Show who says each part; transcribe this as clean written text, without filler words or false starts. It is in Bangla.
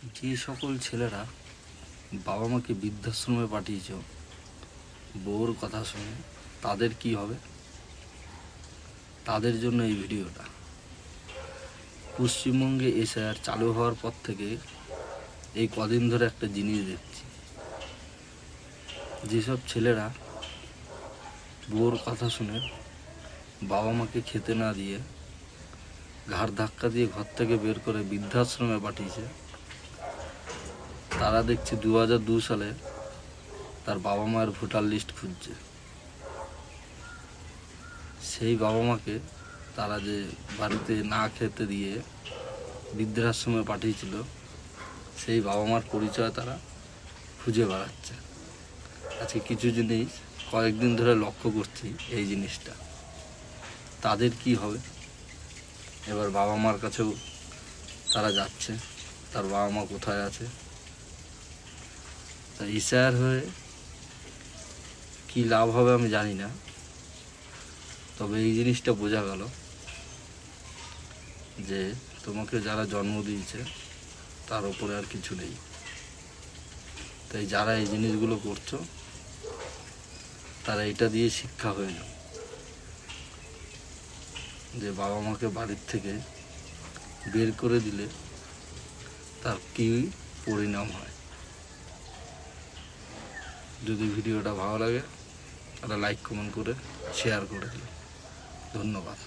Speaker 1: যে সকল ছেলেরা বাবা মাকে বৃদ্ধাশ্রমে পাঠিয়েছ বউর কথা শুনে তাদের কি হবে, তাদের জন্য এই ভিডিওটা। পশ্চিমবঙ্গে এসআইআর চালু হওয়ার পর থেকে এই কদিন ধরে একটা জিনিস দেখছি, যেসব ছেলেরা বউর কথা শুনে বাবা মাকে খেতে না দিয়ে ঘাড় ধাক্কা দিয়ে ঘর থেকে বের করে বৃদ্ধাশ্রমে পাঠিয়েছে, তারা দেখছি 2002 সালে তার বাবা মায়ের ভোটার লিস্ট খুঁজছে। সেই বাবা মাকে তারা যে বাড়িতে না খেতে দিয়ে বৃদ্ধাশ্রমে পাঠিয়েছিল, সেই বাবা মার পরিচয় তারা খুঁজে বেড়াচ্ছে। আজকে কিছু জিনিস কয়েকদিন ধরে লক্ষ্য করছি, এই জিনিসটা তাদের কি হবে। এবার বাবা মার কাছেও তারা যাচ্ছে, তার বাবা মা কোথায় আছে। তা এসআইআর হয়ে কি লাভ হবে আমি জানি না, তবে এই জিনিসটা বোঝা গেল যে তোমাকে যারা জন্ম দিয়েছে তার উপরে আর কিছু নেই। তাই যারা এই জিনিসগুলো করছো তারা এটা দিয়ে শিক্ষা হয়ে যাও যে বাবা মাকে বাড়ির থেকে বের করে দিলে তার কী পরিণাম হয়। যদি ভিডিওটা ভালো লাগে তাহলে লাইক কমেন্ট করে শেয়ার করে দিও। ধন্যবাদ।